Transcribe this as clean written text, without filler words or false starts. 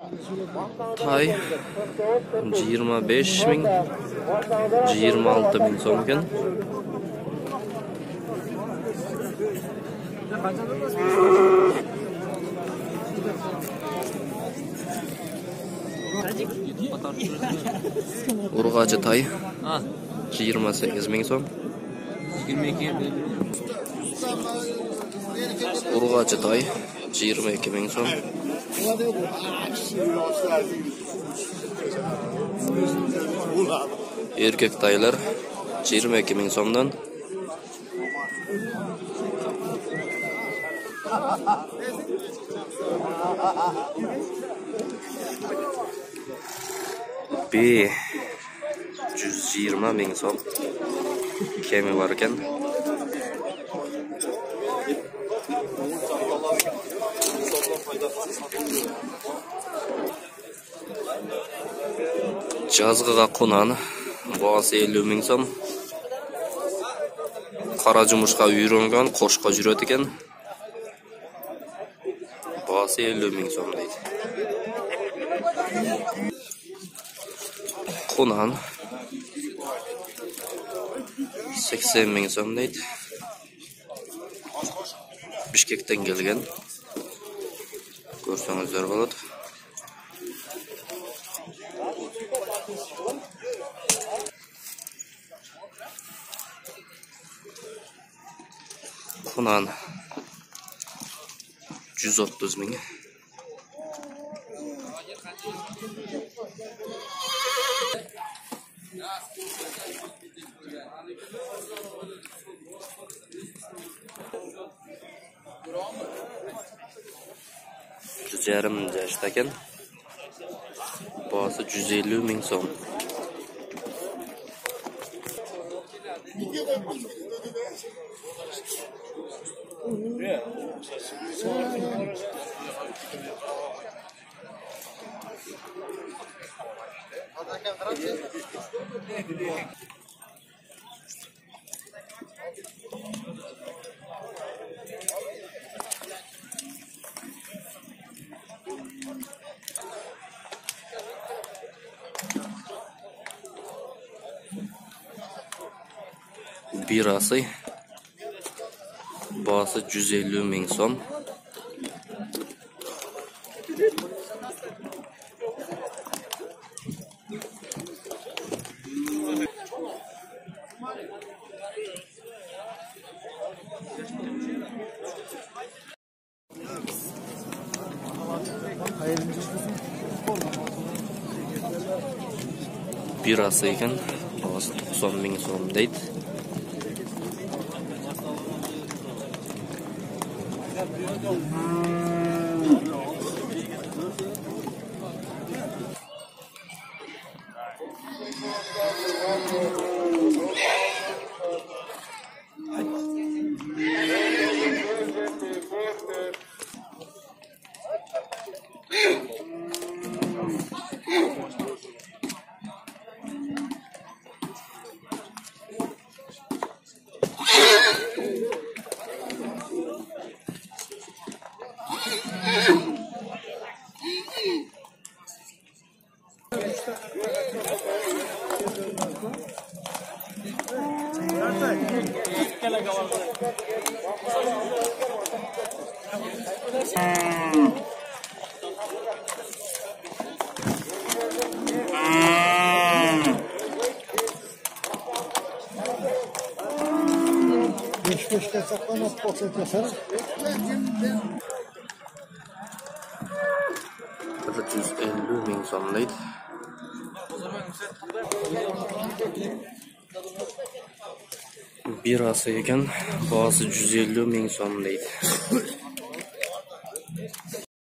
Tay 25 ming, 26 ming so'm ekan. Urg'achi tay 28 ming so'm. 22 Urg'achi tay 22 ming so'm. Erkek taylar 22 ming so'mdan. B 120 ming so'm kemi bor ekan. Jazg'iga qo'nan bosi 50 ming so'm. Qora jumushqa uyurilgan qo'shqa jur'at ekan. Bosi 50 ming so'm deydi. Qo'nan 80 ming so'm deydi. Bishkekdan kelgan. Ko'rsangizlar bo'ladi. Qo'nan 130 ming. Jarim jashta ekan. Bosi 150 ming so'm. Birasi bosi 150 ming so'm. Birasi ekan, bosi 90 ming so'm deydi. Beşiktaş'ta saklanıp poset yapar. 450 ming so'm deydi. Birasi ekan, bosi 150 ming so'm deydi.